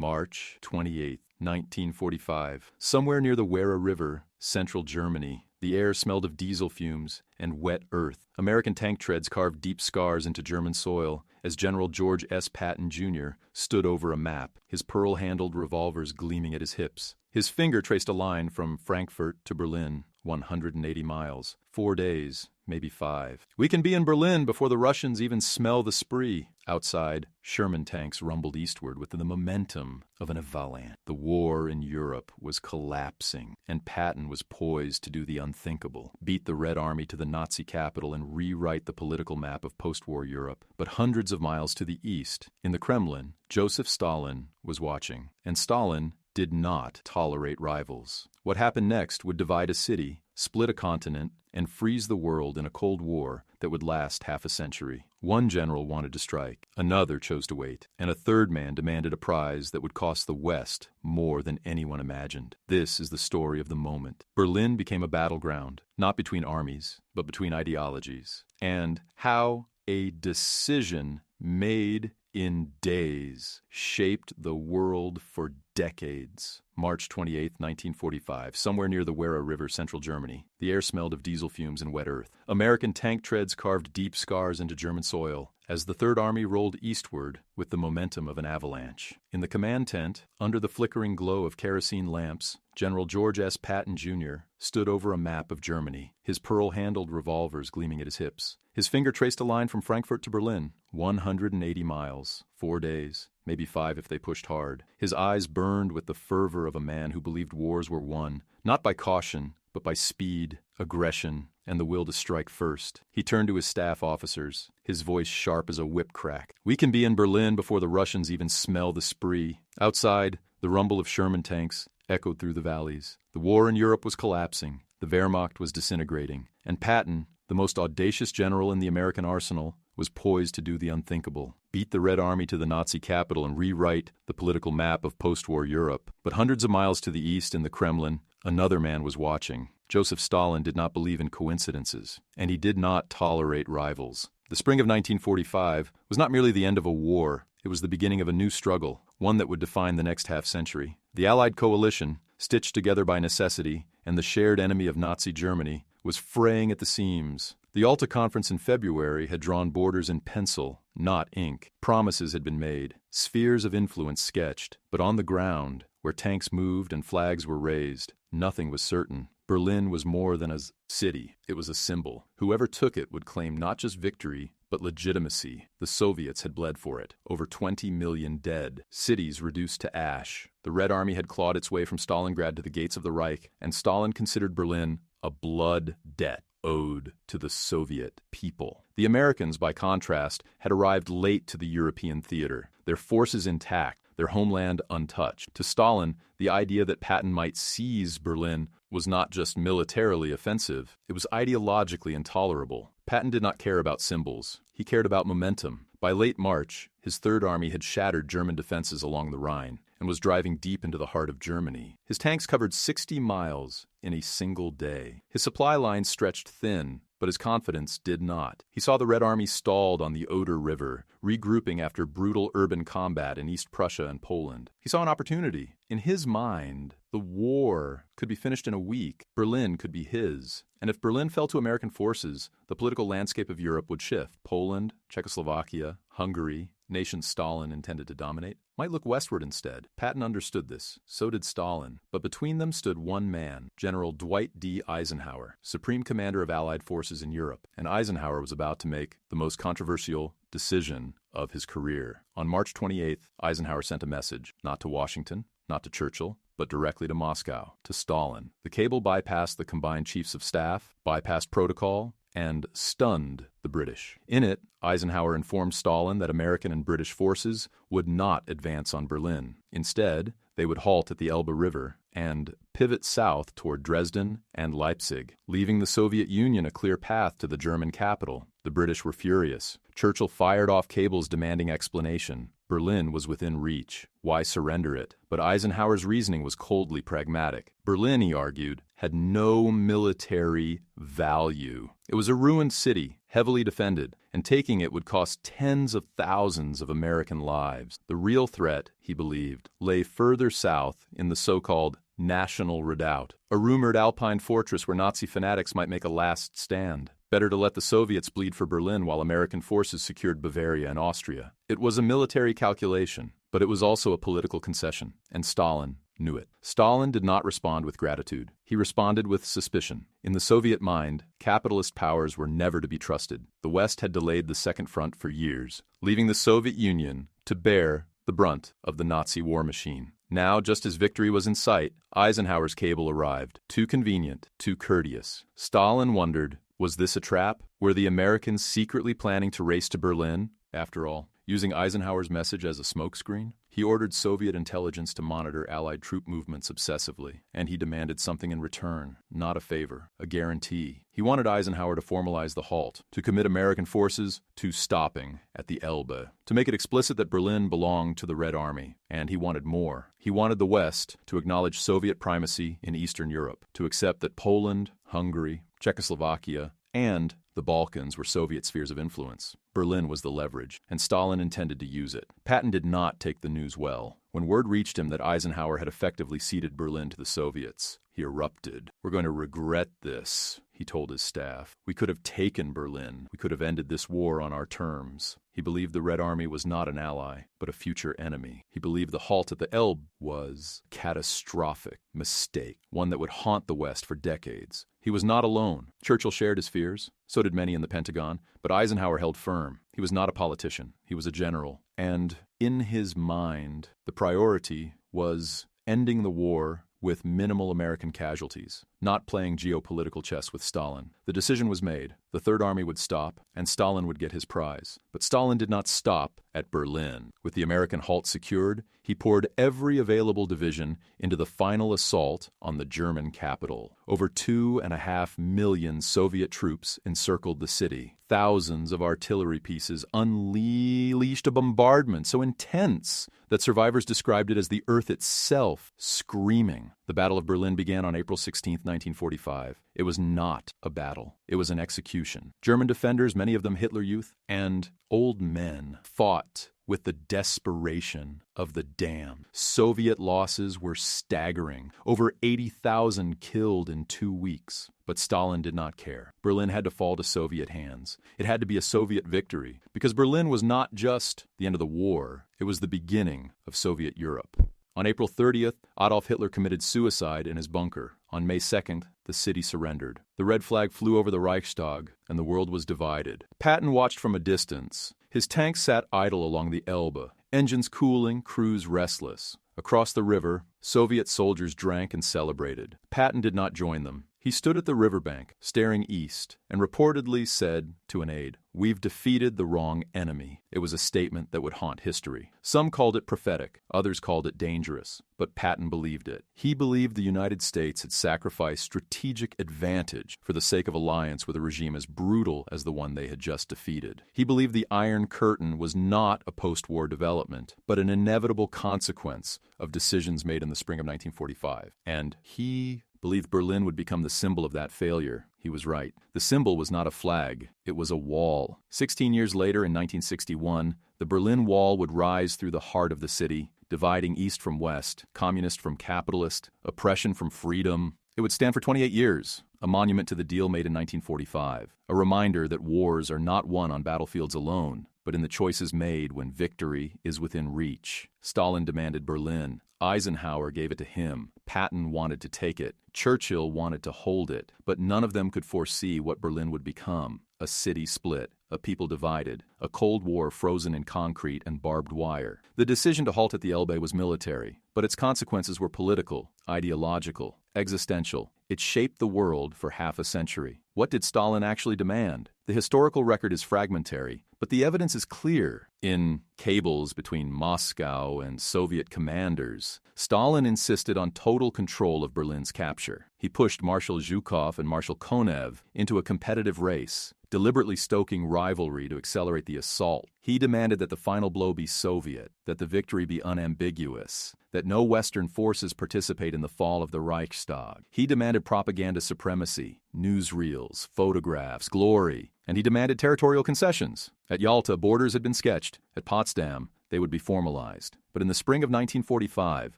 March 28, 1945. Somewhere near the Werra River, central Germany, the air smelled of diesel fumes and wet earth. American tank treads carved deep scars into German soil as General George.Patton, Jr. stood over a map, his pearl-handled revolvers gleaming at his hips. His finger traced a line from Frankfurt to Berlin, 180 miles. 4 days, maybe 5. We can be in Berlin before the Russians even smell the spree. Outside, Sherman tanks rumbled eastward with the momentum of an avalanche. The war in Europe was collapsing, and Patton was poised to do the unthinkable, beat the Red Army to the Nazi capital and rewrite the political map of post-war Europe. But hundreds of miles to the east, in the Kremlin, Joseph Stalin was watching, and Stalin did not tolerate rivals. What happened next would divide a city, split a continent, and freeze the world in a Cold War that would last half a century. One general wanted to strike, another chose to wait, and a third man demanded a prize that would cost the West more than anyone imagined. This is the story of the moment. Berlin became a battleground, not between armies, but between ideologies. And how a decision made in days shaped the world for decades. March 28, 1945, somewhere near the Werra River, central Germany. The air smelled of diesel fumes and wet earth. American tank treads carved deep scars into German soil as the Third Army rolled eastward with the momentum of an avalanche. In the command tent, under the flickering glow of kerosene lamps, General George.Patton, Jr. stood over a map of Germany, his pearl-handled revolvers gleaming at his hips. His finger traced a line from Frankfurt to Berlin, 180 miles, 4 days, maybe 5 if they pushed hard. His eyes burned with the fervor of a man who believed wars were won, not by caution, but by speed, aggression, and the will to strike first. He turned to his staff officers, his voice sharp as a whip crack. We can be in Berlin before the Russians even smell the spree. Outside, the rumble of Sherman tanks echoed through the valleys. The war in Europe was collapsing, the Wehrmacht was disintegrating, and Patton, the most audacious general in the American arsenal, was poised to do the unthinkable, beat the Red Army to the Nazi capital and rewrite the political map of post-war Europe. But hundreds of miles to the east in the Kremlin, another man was watching. Joseph Stalin did not believe in coincidences, and he did not tolerate rivals. The spring of 1945 was not merely the end of a war, it was the beginning of a new struggle, one that would define the next half-century. The Allied coalition, stitched together by necessity, and the shared enemy of Nazi Germany, was fraying at the seams. The Yalta Conference in February had drawn borders in pencil, not ink. Promises had been made, spheres of influence sketched, but on the ground, where tanks moved and flags were raised, nothing was certain. Berlin was more than a city, it was a symbol. Whoever took it would claim not just victory, but legitimacy. The Soviets had bled for it. Over 20 million dead, cities reduced to ash. The Red Army had clawed its way from Stalingrad to the gates of the Reich, and Stalin considered Berlin a blood debt owed to the Soviet people. The Americans, by contrast, had arrived late to the European theater, their forces intact, their homeland untouched. To Stalin, the idea that Patton might seize Berlin was not just militarily offensive, it was ideologically intolerable. Patton did not care about symbols. He cared about momentum. By late March, his Third Army had shattered German defenses along the Rhine and was driving deep into the heart of Germany. His tanks covered 60 miles in a single day. His supply lines stretched thin, but his confidence did not. He saw the Red Army stalled on the Oder River, regrouping after brutal urban combat in East Prussia and Poland. He saw an opportunity. In his mind, the war could be finished in a week. Berlin could be his. And if Berlin fell to American forces, the political landscape of Europe would shift. Poland, Czechoslovakia, Hungary, nations Stalin intended to dominate, might look westward instead. Patton understood this. So did Stalin. But between them stood one man, General Dwight D. Eisenhower, Supreme Commander of Allied forces in Europe. And Eisenhower was about to make the most controversial decision of his career. On March 28th, Eisenhower sent a message, not to Washington, not to Churchill, but directly to Moscow, to Stalin. The cable bypassed the combined chiefs of staff, bypassed protocol, and stunned the British. In it, Eisenhower informed Stalin that American and British forces would not advance on Berlin. Instead, they would halt at the Elbe River and pivot south toward Dresden and Leipzig, leaving the Soviet Union a clear path to the German capital. The British were furious. Churchill fired off cables demanding explanation. Berlin was within reach. Why surrender it? But Eisenhower's reasoning was coldly pragmatic. Berlin, he argued, had no military value. It was a ruined city, heavily defended, and taking it would cost tens of thousands of American lives. The real threat, he believed, lay further south in the so-called National Redoubt, a rumored Alpine fortress where Nazi fanatics might make a last stand. Better to let the Soviets bleed for Berlin while American forces secured Bavaria and Austria. It was a military calculation, but it was also a political concession, and Stalin knew it. Stalin did not respond with gratitude. He responded with suspicion. In the Soviet mind, capitalist powers were never to be trusted. The West had delayed the Second Front for years, leaving the Soviet Union to bear the brunt of the Nazi war machine. Now, just as victory was in sight, Eisenhower's cable arrived. Too convenient, too courteous. Stalin wondered, was this a trap? Were the Americans secretly planning to race to Berlin, after all, using Eisenhower's message as a smokescreen? He ordered Soviet intelligence to monitor Allied troop movements obsessively, and he demanded something in return, not a favor, a guarantee. He wanted Eisenhower to formalize the halt, to commit American forces to stopping at the Elbe, to make it explicit that Berlin belonged to the Red Army, and he wanted more. He wanted the West to acknowledge Soviet primacy in Eastern Europe, to accept that Poland, Hungary, Czechoslovakia, and the Balkans were Soviet spheres of influence. Berlin was the leverage, and Stalin intended to use it. Patton did not take the news well. When word reached him that Eisenhower had effectively ceded Berlin to the Soviets, he erupted. "We're going to regret this," he told his staff. "We could have taken Berlin. We could have ended this war on our terms." He believed the Red Army was not an ally, but a future enemy. He believed the halt at the Elbe was a catastrophic mistake, one that would haunt the West for decades. He was not alone. Churchill shared his fears. So did many in the Pentagon. But Eisenhower held firm. He was not a politician. He was a general. And in his mind, the priority was ending the war with minimal American casualties, not playing geopolitical chess with Stalin. The decision was made. The Third Army would stop, and Stalin would get his prize. But Stalin did not stop at Berlin. With the American halt secured, he poured every available division into the final assault on the German capital. Over 2.5 million Soviet troops encircled the city. Thousands of artillery pieces unleashed a bombardment so intense that survivors described it as the earth itself screaming. The Battle of Berlin began on April 16, 1945. It was not a battle. It was an execution. German defenders, many of them Hitler Youth, and old men, fought with the desperation of the damned. Soviet losses were staggering. Over 80,000 killed in 2 weeks. But Stalin did not care. Berlin had to fall to Soviet hands. It had to be a Soviet victory, because Berlin was not just the end of the war. It was the beginning of Soviet Europe. On April 30th, Adolf Hitler committed suicide in his bunker. On May 2nd, the city surrendered. The red flag flew over the Reichstag, and the world was divided. Patton watched from a distance. His tanks sat idle along the Elbe, engines cooling, crews restless. Across the river, Soviet soldiers drank and celebrated. Patton did not join them. He stood at the riverbank, staring east, and reportedly said to an aide, "We've defeated the wrong enemy." It was a statement that would haunt history. Some called it prophetic, others called it dangerous, but Patton believed it. He believed the United States had sacrificed strategic advantage for the sake of alliance with a regime as brutal as the one they had just defeated. He believed the Iron Curtain was not a post-war development, but an inevitable consequence of decisions made in the spring of 1945. And he believed Berlin would become the symbol of that failure. He was right. The symbol was not a flag. It was a wall. 16 years later, in 1961, the Berlin Wall would rise through the heart of the city, dividing East from West, communist from capitalist, oppression from freedom. It would stand for 28 years, a monument to the deal made in 1945, a reminder that wars are not won on battlefields alone, but in the choices made when victory is within reach. Stalin demanded Berlin. Eisenhower gave it to him. Patton wanted to take it. Churchill wanted to hold it. But none of them could foresee what Berlin would become. A city split, a people divided, a Cold War frozen in concrete and barbed wire. The decision to halt at the Elbe was military, but its consequences were political, ideological, existential. It shaped the world for half a century. What did Stalin actually demand? The historical record is fragmentary, but the evidence is clear. In cables between Moscow and Soviet commanders, Stalin insisted on total control of Berlin's capture. He pushed Marshal Zhukov and Marshal Konev into a competitive race, deliberately stoking rivalry to accelerate the assault. He demanded that the final blow be Soviet, that the victory be unambiguous, that no Western forces participate in the fall of the Reichstag. He demanded propaganda supremacy, newsreels, photographs, glory. and he demanded territorial concessions. At Yalta, borders had been sketched. At Potsdam, they would be formalized. But in the spring of 1945,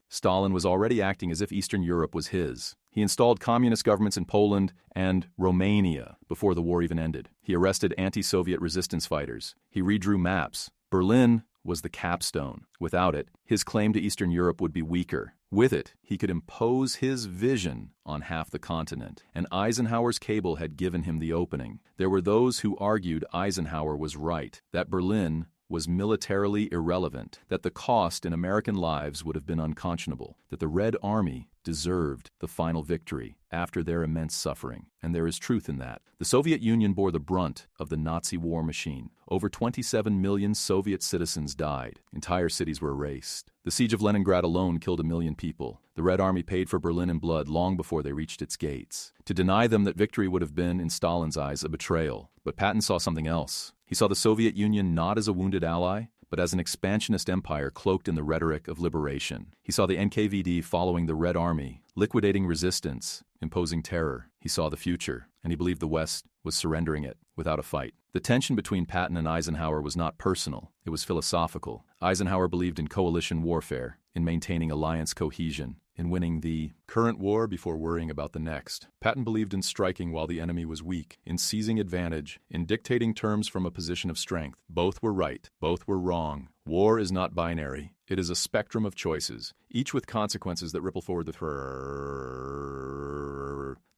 Stalin was already acting as if Eastern Europe was his. He installed communist governments in Poland and Romania before the war even ended. He arrested anti-Soviet resistance fighters. He redrew maps. Berlin was the capstone. Without it, his claim to Eastern Europe would be weaker. With it, he could impose his vision on half the continent, and Eisenhower's cable had given him the opening. There were those who argued Eisenhower was right, that Berlin was militarily irrelevant, that the cost in American lives would have been unconscionable, that the Red Army deserved the final victory after their immense suffering. And there is truth in that. The Soviet Union bore the brunt of the Nazi war machine. Over 27 million Soviet citizens died. Entire cities were erased. The siege of Leningrad alone killed 1 million people. The Red Army paid for Berlin in blood long before they reached its gates. To deny them that victory would have been, in Stalin's eyes, a betrayal. But Patton saw something else. He saw the Soviet Union not as a wounded ally, but as an expansionist empire cloaked in the rhetoric of liberation. He saw the NKVD following the Red Army, liquidating resistance, imposing terror. He saw the future, and he believed the West was surrendering it without a fight. The tension between Patton and Eisenhower was not personal, it was philosophical. Eisenhower believed in coalition warfare, in maintaining alliance cohesion, in winning the current war before worrying about the next. Patton believed in striking while the enemy was weak, in seizing advantage, in dictating terms from a position of strength. Both were right, both were wrong. War is not binary. It is a spectrum of choices, each with consequences that ripple forward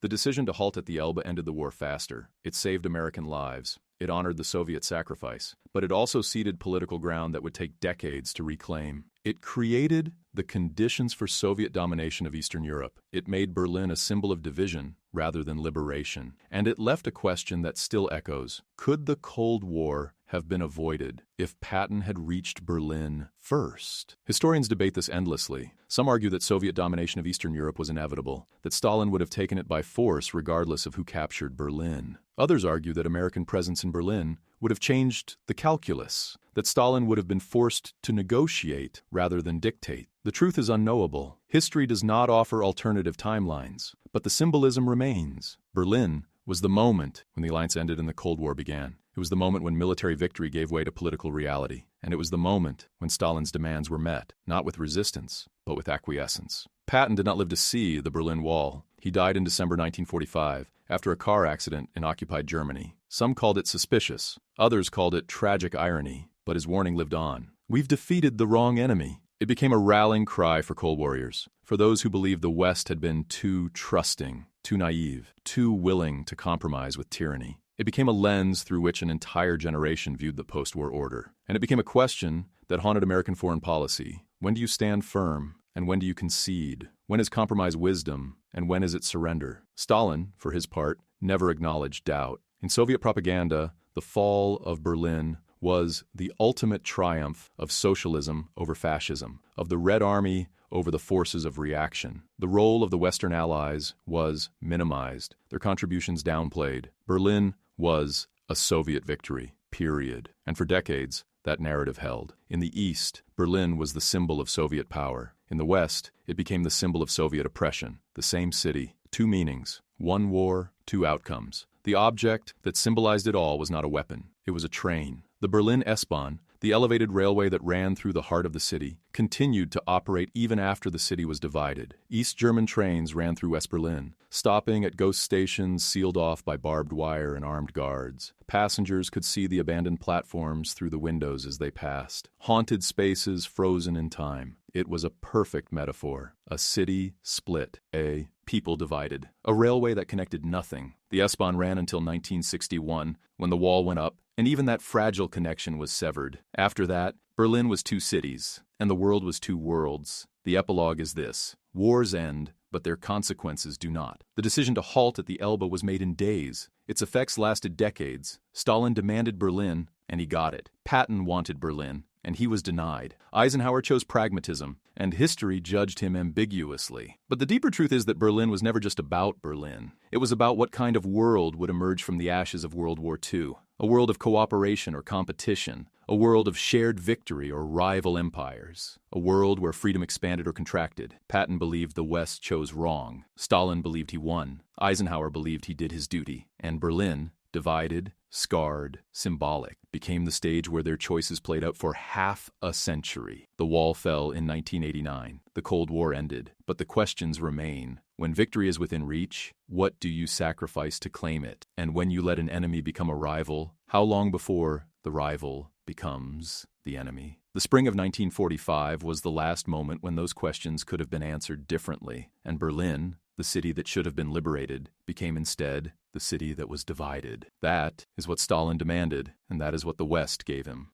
The decision to halt at the Elbe ended the war faster. It saved American lives. It honored the Soviet sacrifice. But it also ceded political ground that would take decades to reclaim. It created the conditions for Soviet domination of Eastern Europe. It made Berlin a symbol of division rather than liberation. And it left a question that still echoes. Could the Cold War have been avoided if Patton had reached Berlin first? Historians debate this endlessly. Some argue that Soviet domination of Eastern Europe was inevitable, that Stalin would have taken it by force regardless of who captured Berlin. Others argue that American presence in Berlin would have changed the calculus, that Stalin would have been forced to negotiate rather than dictate. The truth is unknowable. History does not offer alternative timelines, but the symbolism remains. Berlin was the moment when the alliance ended and the Cold War began. It was the moment when military victory gave way to political reality, and it was the moment when Stalin's demands were met, not with resistance, but with acquiescence. Patton did not live to see the Berlin Wall. He died in December 1945 after a car accident in occupied Germany. Some called it suspicious, others called it tragic irony, but his warning lived on. We've defeated the wrong enemy. It became a rallying cry for cold warriors, for those who believed the West had been too trusting, too naive, too willing to compromise with tyranny. It became a lens through which an entire generation viewed the post-war order. And it became a question that haunted American foreign policy. When do you stand firm, and when do you concede? When is compromise wisdom, and when is it surrender? Stalin, for his part, never acknowledged doubt. In Soviet propaganda, the fall of Berlin was the ultimate triumph of socialism over fascism, of the Red Army over the forces of reaction. The role of the Western Allies was minimized, their contributions downplayed. Berlin was a Soviet victory, period. And for decades, that narrative held. In the East, Berlin was the symbol of Soviet power. In the West, it became the symbol of Soviet oppression. The same city, two meanings, one war, two outcomes. The object that symbolized it all was not a weapon. It was a train. The Berlin S-Bahn, the elevated railway that ran through the heart of the city, continued to operate even after the city was divided. East German trains ran through West Berlin, stopping at ghost stations sealed off by barbed wire and armed guards. Passengers could see the abandoned platforms through the windows as they passed. Haunted spaces frozen in time. It was a perfect metaphor. A city split. A people divided. A railway that connected nothing. The S-Bahn ran until 1961, when the wall went up, and even that fragile connection was severed. After that, Berlin was two cities, and the world was two worlds. The epilogue is this: wars end, but their consequences do not. The decision to halt at the Elbe was made in days. Its effects lasted decades. Stalin demanded Berlin, and he got it. Patton wanted Berlin, and he was denied. Eisenhower chose pragmatism, and history judged him ambiguously. But the deeper truth is that Berlin was never just about Berlin. It was about what kind of world would emerge from the ashes of World War II. A world of cooperation or competition. A world of shared victory or rival empires. A world where freedom expanded or contracted. Patton believed the West chose wrong. Stalin believed he won. Eisenhower believed he did his duty. And Berlin Divided, scarred, symbolic, became the stage where their choices played out for half a century. The wall fell in 1989. The Cold War ended, but the questions remain. When victory is within reach, what do you sacrifice to claim it? And when you let an enemy become a rival, how long before the rival becomes the enemy? The spring of 1945 was the last moment when those questions could have been answered differently, and Berlin, the city that should have been liberated, became instead the city that was divided. That is what Stalin demanded, and that is what the West gave him.